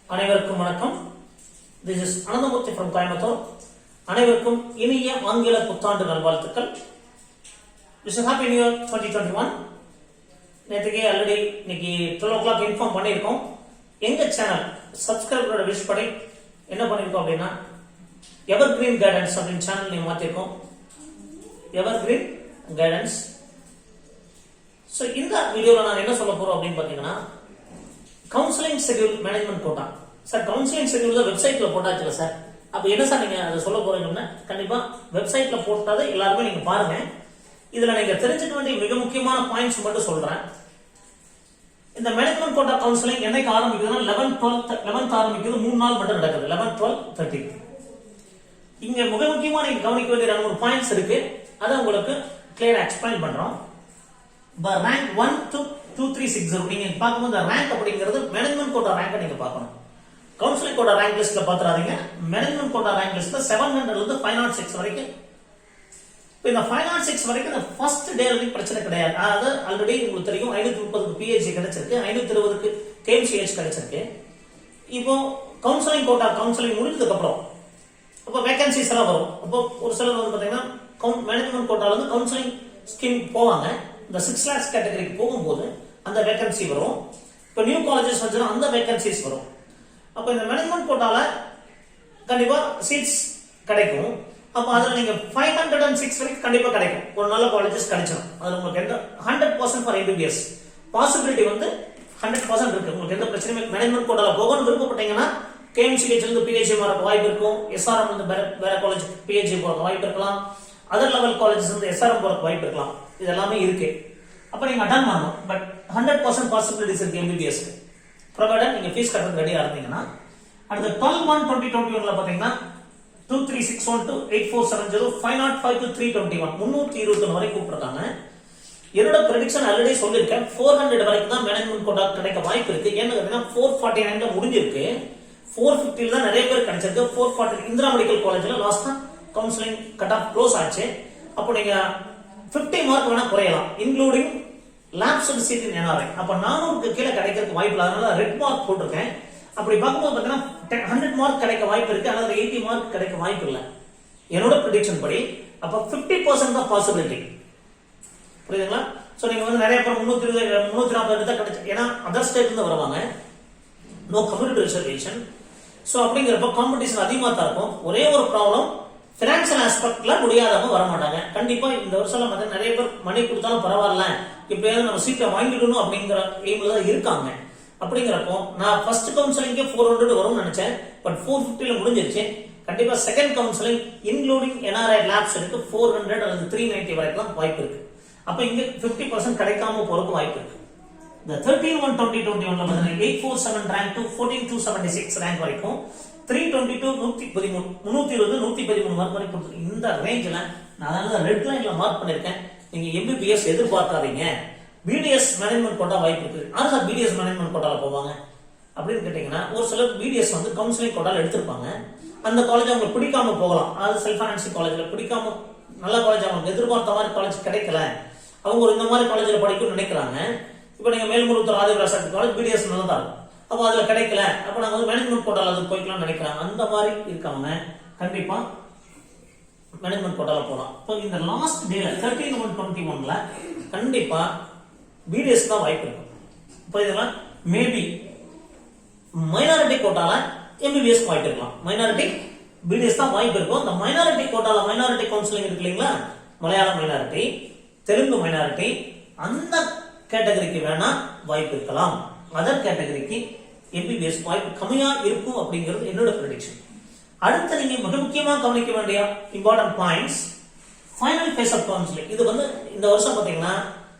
அனைவருக்கும் வணக்கம். This is Anandamurthy from Coimbatore. அனைவருக்கும் இனிய ஆங்கில புத்தாண்டு நல்வாழ்த்துக்கள். Wish you happy new year 2021. நேற்றுக்கு ஆல்ரெடி இன்னைக்கு 12 o'clock இன்ஃபார்ம் பண்ணியிருக்கோம். எங்க சேனல் சப்ஸ்கிரைபரோட விஷ் படி என்ன பண்ணியிருக்கோம் அப்படின்னா எவர் கிரீன் கைடன்ஸ் அப்படின்னு சேனல் நீங்க மாத்திருக்கோம். Evergreen guidance. ஸோ இந்த வீடியோவில் நான் என்ன சொல்ல போறோம் அப்படின்னு பார்த்தீங்கன்னா counselling schedule management quota. Sir counselling schedule தான் வெப்சைட்ல போட்டாச்சுல சார், அப்ப என்ன சார் நீங்க அதை சொல்ல போறீங்கன்னா கண்டிப்பா வெப்சைட்ல போட்டாத எல்லாருமே நீங்க பாருங்க. இதுல நீங்க தெரிஞ்சுக்க வேண்டிய மிக முக்கியமான பாயிண்ட்ஸ் மட்டும் சொல்றேன். இந்த மேனேஜ்மெண்ட் கோட்டா கவுன்சிலிங் என்னைக்கு ஆரம்பிக்குதுன்னா 11th ஆரம்பிக்குது. 3 நாள் மட்டும் நடக்குது, 11, 12, 13. இங்க மிக முக்கியமா நீங்க கவனிக்க வேண்டிய 2 பாயிண்ட்ஸ் இருக்கு. அதை உங்களுக்கு கிளியரா எக்ஸ்பிளைன் பண்றோம். ரேங்க் 1 to 2360 நீங்க பார்க்கும்போது ரேங்க் அப்படிங்கிறது மேனேஜ்மெண்ட் கோட்டா ரேங்க் நீங்க பார்க்கணும். கவுன்சிலிங் கோட்டா ரேங்க் லிஸ்ட்ல பாத்துறாதீங்க. மேனேஜ்மெண்ட் கோட்டா ரேங்க் லிஸ்ட்ல 700 இருந்து 506 வரைக்கும். இந்த 506 வரைக்கும் இந்த ஃபர்ஸ்ட் டே வரைக்கும் பிரச்சனை கிடையாது. அதாவது ஆல்ரெடி உங்களுக்கு தெரியும் 530க்கு பிஹெச்டி கிடைச்சிருக்கு, 520க்கு கேஎம்சிஹெச் கிடைச்சிருக்கு. இப்போ கவுன்சிலிங் கோட்டா கவுன்சிலிங் முடிஞ்சதுக்கு அப்புறம் அப்போ வேகன்சிஸ் எல்லாம் வரும். அப்போ ஒரு சிலர் வந்து பாத்தீங்கன்னா மேனேஜ்மெண்ட் கோட்டால இருந்து கவுன்சிலிங் ஸ்கீம் போவாங்க. இந்த 6 lakhs கேட்டகரிக்கு போகும்போது அந்த வேகன்சி வரும். இப்போ நியூ காலேஜஸ் வந்துச்சுன்னா அந்த வேகன்சிஸ் வரும். அப்போ இந்த மேனேஜ்மெண்ட் கோட்டால கண்டிப்பா சீட்ஸ் கிடைக்கும். அப்போ அதுல நீங்க 506 வரைக்கும் கண்டிப்பா கிடைக்கும். ஒரு நல்ல காலேஜஸ் கிடைச்சிடும். அது உங்களுக்கு எந்த 100% ஃபார் எம்பிபிஎஸ் பாசிபிலிட்டி வந்து 100% இருக்கு. உங்களுக்கு எந்த பிரச்சனையும் மேனேஜ்மெண்ட் கோட்டால போகணும்னு விருப்பப்பட்டீங்கன்னா கேஎம்சிஹெச்ல இருந்து பிஹெச்டி வரக்கு வாய்ப்பு இருக்கும். எஸ்ஆர்எம் வந்து வேற காலேஜ் பிஹெச்டி போறதுக்கு வாய்ப்பு இருக்கலாம். அதர் லெவல் காலேஜஸ் வந்து எஸ்ஆர்எம் போறதுக்கு வாய்ப்பு இருக்கலாம். இது எல்லாமே இருக்கு. அப்ப நீங்க அட்டன் பண்ணணும். பட் 100% பாசிபிலிட்டிஸ் இருக்கு எம்பிபிஎஸ். ப்ரொவைடட் நீங்க ஃபீஸ் கட்டுறது ரெடியா இருந்தீங்கன்னா. அடுத்து 12/1/2021 பாத்தீங்கன்னா 2361 to 8470, 505 to 321, 321 வரை கூப்பிட்டுருக்காங்க. என்னோட ப்ரெடிக்ஷன் ஆல்ரெடி சொல்லியிருக்கேன். 400 வரைக்கும் தான் மேனேஜ்மெண்ட் கோட்டா கிடைக்க வாய்ப்பு இருக்கு. ஏன்னு கேட்டீங்கன்னா 449ல முடிஞ்சிருக்கு. 450 தான் நிறைய பேர் கிடைச்சிருக்கு. 440 இந்திரா மெடிக்கல் காலேஜ்ல லாஸ்டா கவுன்சிலிங் கட் ஆஃப் க்ளோஸ் ஆச்சு. அப்போ நீங்க 50 மார்க் வேணா குறையலாம், இன்க்ளூடிங் லேப்ஸ்டு சீட் இன் என்ஆர்ஐ. அப்ப 400க்கு கீழே கிடைக்கிறதுக்கு வாய்ப்பு இல்லை. அதனால ரெட் மார்க் போட்டிருக்கேன். அப்படி பார்க்கும்போது பாத்தீங்கன்னா 100 மார்க் கிடைக்க வாய்ப்பு இருக்கு. அதாவது 80 மார்க் கிடைக்க வாய்ப்பு இல்லை என்னோட ப்ரெடிக்ஷன் படி. அப்ப 50% தான் பாசிபிலிட்டி. புரியுதுங்களா? சோ நீங்க வந்து நிறைய பேர் 320 340 எடுத்தா கிடைச்சு, ஏன்னா அதர் ஸ்டேட்ல இருந்து வருவாங்க. No community reservation. சோ அப்படிங்கிறப்ப காம்படிஷன் அதிகமா தான் இருக்கும். ஒரே ஒரு ப்ராப்ளம், பினான்சியல் ஆஸ்பெக்ட்ல முடியாதவங்க வர மாட்டாங்க. கண்டிப்பா இந்த வருஷம் பார்த்தா நிறைய பேர் மணி கொடுத்தாலும் பரவாயில்ல, இப்பயாவது நம்ம சீட்டை வாங்கிடணும் அப்படிங்கிற எய்ம்ல தான் இருக்காங்க. அப்படிங்கிறப்போ நான் ஃபர்ஸ்ட் கவுன்சிலிங்கே 400 வரும்னு நினைச்சேன். பட் 450ல முடிஞ்சிருச்சு. கண்டிப்பா second counselling including NRI labs இருக்கு 400 அல்லது 390 வரைக்கும் வாய்ப்பு இருக்கு. அப்ப இங்க 50% கிடைக்காம போறதுக்கு வாய்ப்பு இருக்கு. இந்த 13/1/2021 பார்த்தீங்கன்னா 847 ரேங்க் டு 14276 ரேங்க் வரைக்கும் 322 113 320 113 மார்க் வரை கொடுத்துருக்கு. இந்த ரேஞ்சில் நான் அதனால ரெட் லைன்ல மார்க் பண்ணிருக்கேன். நீங்க எம்பிபிஎஸ் எதிர்பார்க்காதீங்க. பிடிஎஸ் மேனேஜ்மெண்ட் கோட்டா வாய்ப்பு இருக்கு. ஆனா சார் பிடிஎஸ் மேனேஜ்மெண்ட் கோட்டால போவாங்க அப்படின்னு கேட்டீங்கன்னா ஒரு சிலர் பிடிஎஸ் வந்து கவுன்சிலிங் கோட்டால எடுத்திருப்பாங்க. அந்த காலேஜ் அவங்களுக்கு பிடிக்காம போகலாம். அதாவது செல்ஃப் ஃபைனான்சிங் காலேஜ்ல பிடிக்காம, நல்ல காலேஜ் அவங்களுக்கு எதிர்பார்த்த மாதிரி காலேஜ் கிடைக்கல, அவங்க ஒரு இந்த மாதிரி காலேஜ்ல படிக்கணும்னு நினைக்கிறாங்க. இப்ப நீங்க மேல்முருத்தூர் ஆதிவிலாஸ் காலேஜ் பிடிஎஸ் நல்லா தான் இருக்கும். அப்போ அதுல கிடைக்கல, அப்ப நாங்க வந்து மேனேஜ்மெண்ட் கோட்டால அது போய்க்கலாம்னு நினைக்கிறாங்க. அந்த மாதிரி இருக்கவங்க கண்டிப்பா மேனேஜ்மெண்ட் கோட்டால போலாம். இப்போ இந்த லாஸ்ட் டேல 13/1/21 கண்டிப்பா பிடிஎஸ் தான் வாய்ப்பு இருக்கும். இப்போ இதெல்லாம் மேபி மைனாரிட்டி கோட்டால எம்பிபிஎஸ் வாய்ப்பு இருக்கலாம். மைனாரிட்டி பிடிஎஸ் தான் வாய்ப்பு இருக்கும். இந்த மைனாரிட்டி கோட்டால மைனாரிட்டி கவுன்சிலிங் இருக்கு இல்லைங்களா, மலையாள மைனாரிட்டி, தெலுங்கு மைனாரிட்டி, அந்த கேட்டகரிக்கு வேணா வாய்ப்பு இருக்கலாம். அதர் கேட்டகரிக்கு எம்பிபிஎஸ் வாய்ப்பு கம்மியா இருக்கும் அப்படிங்கிறது என்னோட ப்ரெடிக்ஷன். அடுத்து நீங்க மிக முக்கியமா கவனிக்க வேண்டிய important points, final phase of counselling. இது வந்து இந்த வருஷம் பாத்தீங்கன்னா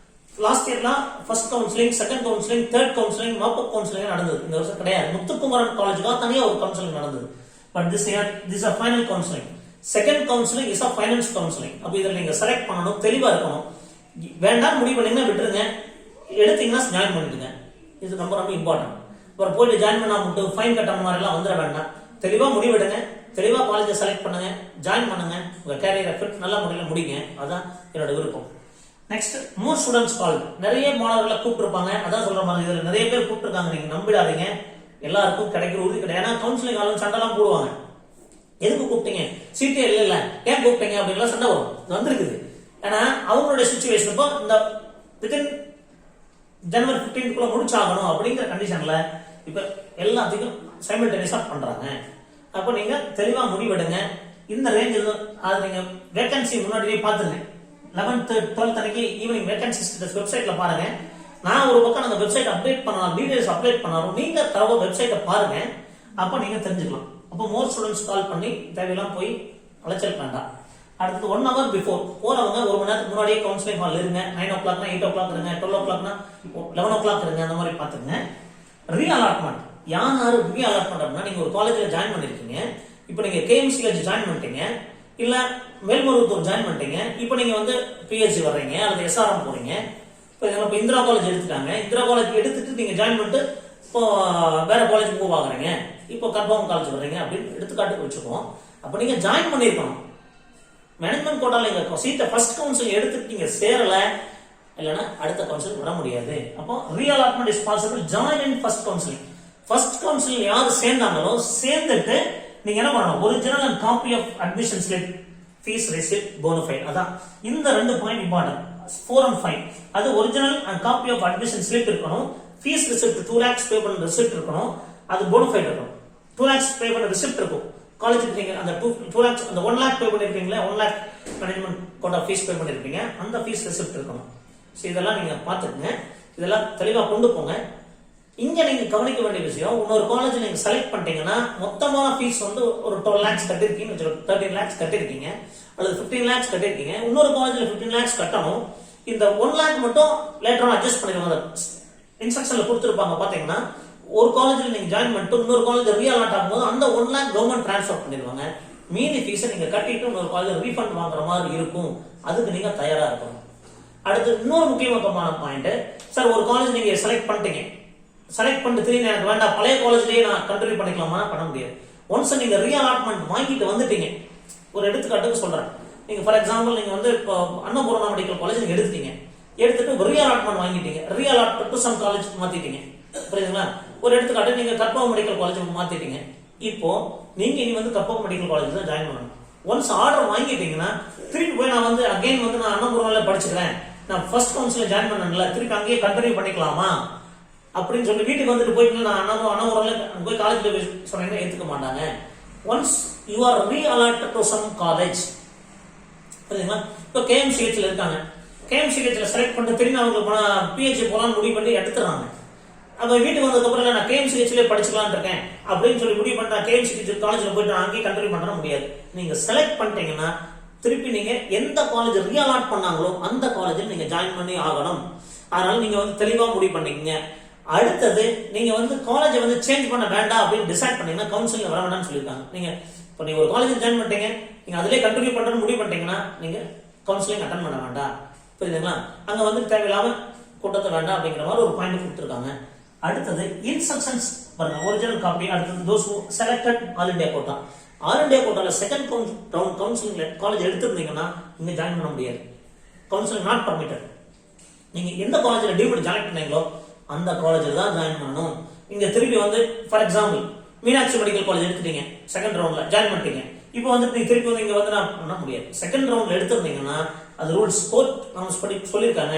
லாஸ்ட் இயர்லாம் first counselling, second counselling, third counselling, mop up counselling நடந்தது. இந்த வருஷம் கிடையாது. முத்துக்குமரன் காலேஜுக்காக தனியா ஒரு கவுன்சிலிங் நடந்தது. But this year this are final counselling. Second counselling is a finals counselling. அப்ப இதுல நீங்க செலக்ட் பண்ணணும், தெளிவா இருக்கணும். வேண்டாம் முடிவு பண்ணீங்கன்னா விட்டுருங்க, எடுத்தீங்கன்னா ஜாயின் பண்ணிடுங்க. இது ரொம்ப ரொம்ப இம்பார்ட்டன்ட். அப்புறம் போயிட்டு ஜாயின் பண்ணா மட்டும் ஃபைன் கட்ட மாதிரி எல்லாம் வந்துட வேண்டாம். தெளிவா முடிவெடுங்க, தெளிவா காலேஜை செலக்ட் பண்ணுங்க, ஜாயின் பண்ணுங்க, உங்க கேரியரை ஃபிட் நல்ல முறையில் முடிங்க. அதான் என்னோட விருப்பம். நெக்ஸ்ட் மோர் ஸ்டூடெண்ட்ஸ் கால். நிறைய மாணவர்களை கூப்பிட்டுருப்பாங்க. அதான் சொல்ற மாதிரி இதுல நிறைய பேர் கூப்பிட்டுருக்காங்க, நீங்க நம்பிடாதீங்க. எல்லாருக்கும் கிடைக்கிற உறுதி கிடையாது. ஏன்னா கவுன்சிலிங் ஆளும் சண்டைலாம் போடுவாங்க. எதுக்கு கூப்பிட்டீங்க, சீட்டே இல்ல ஏன் கூப்பிட்டீங்க அப்படின்லாம் சண்டை வரும். வந்திருக்குது. ஏன்னா அவங்களுடைய சுச்சுவேஷன் இப்போ இந்த வித்தின் ஜனவரி 15க்குள்ள முடிச்சாகணும் அப்படிங்கிற கண்டிஷன்ல இப்ப எல்லாத்துக்கும் சைமல்டேனியஸா பண்றாங்க. அப்ப நீங்க தெளிவா முடிவெடுங்க. இந்த ரேஞ்சில் அது நீங்க வேகன்சி முன்னாடியே பாத்துங்க. 11th 12th அன்னைக்கு ஈவினிங் வேகன்சி வெப்சைட்ல பாருங்க. நான் ஒரு பக்கம் அந்த வெப்சைட் அப்டேட் பண்ணலாம், டீடைல்ஸ் அப்டேட் பண்ணாலும் நீங்க தரவு வெப்சைட்டை பாருங்க. அப்ப நீங்க தெரிஞ்சுக்கலாம். அப்போ மோர் ஸ்டூடெண்ட்ஸ் கால் பண்ணி தேவையெல்லாம் போய் அலைச்சல் வேண்டாம். அடுத்தது 1 hour பிஃபோர் போறவங்க 1 மணி நேரத்துக்கு முன்னாடியே கவுன்சிலிங் ஹால் இருங்க. 9 o'clock 8 o'clock இருங்க, 12 o'clock 11 o'clock இருங்க. அந்த மாதிரி பாத்துங்க. ரீ அலாட்மெண்ட் யாரு ரீ அலாட்மெண்ட் அப்படின்னா, நீங்க ஒரு காலேஜ்ல ஜாயின் பண்ணிருக்கீங்க. இப்போ நீங்க கேஎம்சில ஜாயின் பண்ணிட்டீங்க, இல்ல மேல்மருவத்தூர் ஜாயின் பண்ணிட்டீங்க. இப்போ நீங்க வந்து பிஹெச்டி வர்றீங்க அல்லது எஸ்ஆர்எம் போறீங்க. இப்போ இந்திரா காலேஜ் எடுத்துட்டாங்க. இந்திரா காலேஜ் எடுத்துட்டு நீங்க ஜாயின் பண்ணிட்டு இப்போ வேற காலேஜ் மூவ் ஆகுறீங்க. இப்போ கர்ப்பம் காலேஜ் வர்றீங்க அப்படின்னு எடுத்துக்காட்டுக்கு வச்சுக்கோம். அப்ப நீங்க ஜாயின் பண்ணிருக்கணும். மேனேஜ்மெண்ட் கோட்டால நீங்க சீட்டை ஃபர்ஸ்ட் கவுன்சில் எடுத்துட்டு நீங்க சேரல, இல்லைன்னா அடுத்த கவுன்சில் வர முடியாது. அப்போ reallotment is possible join in first counselling. First council யாரு சேர்ந்தாங்களோ சேர்ந்துட்டு நீங்க என்ன பண்ணணும், original and copy of admission slip, fees receipt, bonafide. அதான் இந்த 2 பாயிண்ட் இம்பார்ட்டன்ட். 4 and 5 அது original and copy of admission slip இருக்கணும். ஃபீஸ் ரெசிப்ட் 2 lakhs பே பண்ண ரெசிப்ட் இருக்கணும். அது போனஃபைட் இருக்கணும். 2 lakhs பே பண்ண ரெசிப்ட் இருக்கும். காலேஜுக்கு நீங்க அந்த 2 lakhs அந்த 1 lakh பே பண்ணிருக்கீங்களா, 1 lakh management quota fees pay பண்ணிருப்பீங்க, அந்த ஃபீஸ் ரெசிப்ட் இருக்கணும். சோ இதெல்லாம் நீங்க பாத்துக்கங்க. இதெல்லாம் தெளிவா கொண்டு போங்க. இங்க நீங்க கவனிக்க வேண்டிய விஷயம், இன்னொரு காலேஜ் நீங்க செலக்ட் பண்ணிட்டீங்கன்னா மொத்தமான ஃபீஸ் வந்து ஒரு 12 lakhs கட்டிருக்கீங்க, 13 lakhs கட்டிருக்கீங்க அல்லது 15 lakhs கட்டிருக்கீங்க. இன்னொரு காலேஜ்ல 15 lakhs கட்டணும். இந்த 1 lakh மட்டும் லேட்டர் ஆன் அட்ஜஸ்ட் பண்ணிடுவாங்க. இன்ஸ்ட்ரக்ஷன்ல கொடுத்திருப்பாங்க. பாத்தீங்கன்னா ஒரு காலேஜ்ல நீங்க ஜாயின் பண்ணிட்டு இன்னொரு காலேஜ் ரீஅலாட் ஆகும்போது அந்த 1 lakh கவர்மெண்ட் டிரான்ஸ்ஃபர் பண்ணிடுவாங்க. மீதி ஃபீஸை நீங்க கட்டிட்டு இன்னொரு காலேஜ் ரீஃபண்ட் வாங்குற மாதிரி இருக்கும். அதுக்கு நீங்க தயாரா இருக்கணும். அடுத்து இன்னொரு முக்கியமான பாயிண்ட், சார் ஒரு காலேஜ் நீங்க செலக்ட் பண்ணிட்டீங்க, செலக்ட் பண்ணிட்டு திரும்பி எனக்கு வேண்டாம் பழைய காலேஜ்லயே நான் கண்டினியூ பண்ணிக்கலாமா, பண்ண முடியாது. ஒன்ஸ் நீங்க ரீஅலாட்மெண்ட் வாங்கிட்டு வந்துட்டீங்க, ஒரு எடுத்துக்காட்டுக்கு சொல்றேன். நீங்க ஃபார் எக்ஸாம்பிள் நீங்க வந்து இப்போ அன்னபூர்ணா மெடிக்கல் காலேஜ் நீங்க எடுத்துட்டீங்க, எடுத்துட்டு ரீஅலாட்மெண்ட் வாங்கிட்டீங்க, ரீஅலாட் டு சம் காலேஜ் மாத்திட்டீங்க. புரியுதுங்களா? ஒரு எடுத்துக்காட்டு நீங்க கற்பகம் மெடிக்கல் காலேஜ் மாத்திட்டீங்க. இப்போ நீங்க இனி வந்து கற்பகம் மெடிக்கல் காலேஜ் தான் ஜாயின் பண்ணணும். ஒன்ஸ் ஆர்டர் வாங்கிட்டீங்கன்னா திருப்பி போய் நான் வந்து அகைன் வந்து நான் அன்னபூர்ணால படிச்சுக்கிறேன், நான் ஃபர்ஸ்ட் கவுன்சில் ஜாயின் பண்ணல, திருப்பி அங்கேயே கண்டினியூ பண்ணிக்கலாமா அப்படின்னு சொல்லி வீட்டுக்கு வந்துட்டு போயிட்டு நான் அன்னபூர்ணால போய் காலேஜ்ல சொன்னீங்கன்னா ஏத்துக்க மாட்டாங்க. Once you are reallotted to some college, புரியுதுங்களா? இப்போ கேஎம்சிஹெச்ல இருக்காங்க, கேஎம்சிஹெச்ல செலக்ட் பண்ணிட்டு திரும்பி அவங்க பிஹெச்டி போலான்னு முடிவு பண்ணி எடுத்துறாங்க. அப்ப வீட்டுக்கு வந்ததுக்கு அப்புறம் நான் கேஎம்சிஹெச்ல படிச்சுக்கலான் இருக்கேன் அப்படின்னு சொல்லி முடிவு பண்ணா கேஎம்சிஹெச் காலேஜ்ல போயிட்டு அங்கேயே கண்டினியூ பண்ண முடியாது. நீங்க செலக்ட் பண்ணிட்டீங்கன்னா திருப்பி நீங்க எந்த காலேஜ் ரீஅலாட் பண்ணாங்களோ அந்த காலேஜில் நீங்க ஜாயின் பண்ணி ஆகணும். அதனால நீங்க வந்து தெளிவா முடிவு பண்ணிக்கங்க. அடுத்தது நீங்க வந்து காலேஜை வந்து சேஞ்ச் பண்ண வேண்டாம் அப்படின்னு டிசைட் பண்ணீங்கன்னா கவுன்சிலிங் வர வேண்டாம்னு சொல்லியிருக்காங்க. நீங்க இப்போ நீங்க ஒரு காலேஜ் ஜாயின் பண்ணிட்டீங்க, நீங்க அதிலே கண்டினியூ பண்றேன்னு முடிவு பண்ணிட்டீங்கன்னா நீங்க கவுன்சிலிங் அட்டன் பண்ண வேண்டாம். புரியுதுங்களா? அங்க வந்து தேவையில்லாம கூட்டத்தை வேண்டாம் அப்படிங்கிற மாதிரி ஒரு பாயிண்ட் கொடுத்துருக்காங்க. அடுத்தது இன்ஸ்ட்ரக்ஷன்ஸ் பாருங்க, ஒரிஜினல் காப்பி. அடுத்தது those who selected all India quota, all India கோட்டால செகண்ட் ரவுண்ட் கவுன்சிலிங் காலேஜ் எடுத்திருந்தீங்கன்னா இங்க ஜாயின் பண்ண முடியாது. Counselling not permitted. நீங்க எந்த காலேஜ்ல டியூட் ஜாயின் பண்ணீங்களோ அந்த காலேஜில் தான் ஜாயின் பண்ணணும். இங்க திருப்பி வந்து for example Meenakshi medical college எடுத்துட்டீங்க, செகண்ட் ரவுண்ட்ல ஜாயின் பண்ணிட்டீங்க. இப்போ வந்து நீங்க திருப்பி வந்து இங்க வந்து நான் பண்ண முடியாது. செகண்ட் ரவுண்ட்ல எடுத்திருந்தீங்கன்னா அது ரூல்ஸ் கோர்ட் நாம சொல்லியிருக்காங்க.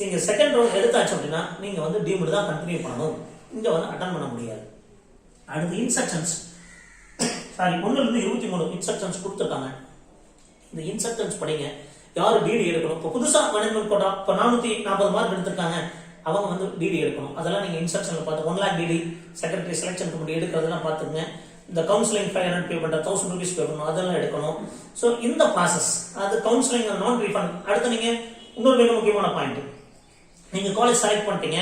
நீங்க செகண்ட் ரவுண்ட் எடுத்தாச்சு அப்படின்னா நீங்க வந்து டீம்டு தான் கண்டினியூ பண்ணணும், இங்க வந்து அட்டன் பண்ண முடியாது. அடுத்து இன்ஸ்ட்ரக்ஷன்ஸ், சாரி 1 to 23 இன்ஸ்ட்ரக்ஷன்ஸ் கொடுத்துருக்காங்க. இந்த இன்ஸ்ட்ரக்ஷன்ஸ் படிங்க. யாரு டிடி எடுக்கணும், இப்போ புதுசா மேனேஜ்மெண்ட் கோட்டா இப்போ 440 மார்க் எடுத்திருக்காங்க, அவங்க வந்து டிடி எடுக்கணும். அதெல்லாம் நீங்க இன்ஸ்ட்ரக்ஷன்ல பார்த்து 1 lakh DD secretary selection committee எடுக்கிறதெல்லாம் பார்த்துங்க. இந்த கவுன்சிலிங் 500 பே பண்ற 1000 rupees பே பண்ணணும், அதெல்லாம் எடுக்கணும். ஸோ இந்த ப்ராசஸ் அது கவுன்சிலிங் நான் ரீஃபண்ட். அடுத்து நீங்க இன்னொரு மிக முக்கியமான பாயிண்ட், நீங்க காலேஜ் செலக்ட் பண்ணிட்டீங்க,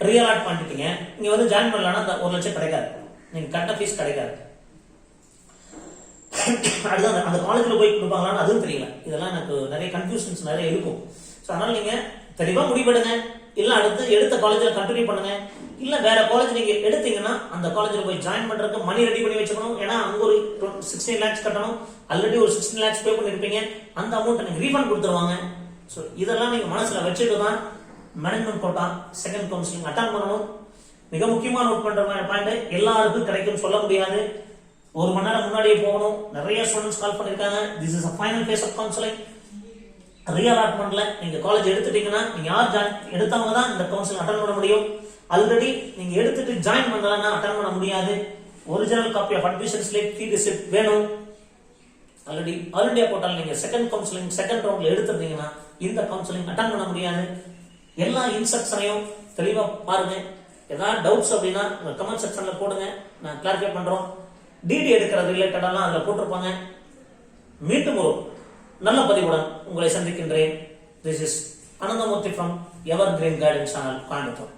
ரீஅலாட் பண்ணிட்டீங்க, நீங்க வந்து ஜாயின் பண்ணலன்னா அந்த 1 லட்சம் கிடைக்காது, நீங்க கட்ட ஃபீஸ் கிடைக்காது. அடுத்து அந்த காலேஜ்ல போய் கொடுப்பாங்களான்னு அதுவும் தெரியல. இதெல்லாம் எனக்கு நிறைய கன்ஃபியூஷன்ஸ் நிறைய இருக்கும். ஸோ அதனால நீங்க தெளிவா முடிவெடுங்க. இல்ல அடுத்து எடுத்த காலேஜ்ல கண்டினியூ பண்ணுங்க. இல்ல வேற காலேஜ் நீங்க எடுத்தீங்கன்னா அந்த காலேஜ்ல போய் ஜாயின் பண்றதுக்கு மணி ரெடி பண்ணி வச்சுக்கணும். ஏன்னா அங்க ஒரு 16 lakhs கட்டணும், ஆல்ரெடி ஒரு 16 lakhs பே பண்ணிருப்பீங்க, அந்த அமௌண்ட் நீங்க ரீஃபண்ட் கொடுத்துருவாங்க. ஸோ இதெல்லாம் நீங்க மனசுல வச்சுட்டு தான் management quota second counselling attend பண்ணணும். மிக முக்கியமான நோட் பண்ற பாயிண்ட், எல்லாருக்கும் கிடைக்கும் சொல்ல முடியாது. 1 மணி நேரம் முன்னாடியே போகணும். நிறைய ஸ்டூடெண்ட்ஸ் கால் பண்ணிருக்காங்க. This is a final phase of counseling. ரீஅலாட்மெண்ட்ல நீங்க காலேஜ் எடுத்துட்டீங்கன்னா நீங்க யார் எடுத்தவங்க தான் இந்த கவுன்சிலிங் அட்டன் பண்ண முடியும். ஆல்ரெடி நீங்க எடுத்துட்டு ஜாயின் பண்ணலன்னா அட்டன் பண்ண முடியாது. Original copy of admission slip, fee receipt வேணும். ஆல்ரெடி ஆல் இந்தியா போர்ட்டல் நீங்க செகண்ட் கவுன்சிலிங் செகண்ட் ரவுண்ட்ல எடுத்துட்டீங்கன்னா இந்த கவுன்சிலிங் அட்டன் பண்ண முடியாது. எல்லா இன்ஸ்ட்ரக்ஷனையும் தெளிவா பாருங்க. ஏதாவது டவுட்ஸ் அப்படின்னா கமெண்ட் செக்ஷன்ல போடுங்க, நான் கிளாரிஃபை பண்றோம். டிடி எடுக்கிறது ரிலேட்டடெல்லாம் அதுல போட்டிருப்பாங்க. மீண்டும் ஒரு நல்ல பதிவுடன் உங்களை சந்திக்கின்றேன். This is Ananthamoorthy from ever green guidance channel, Coimbatore.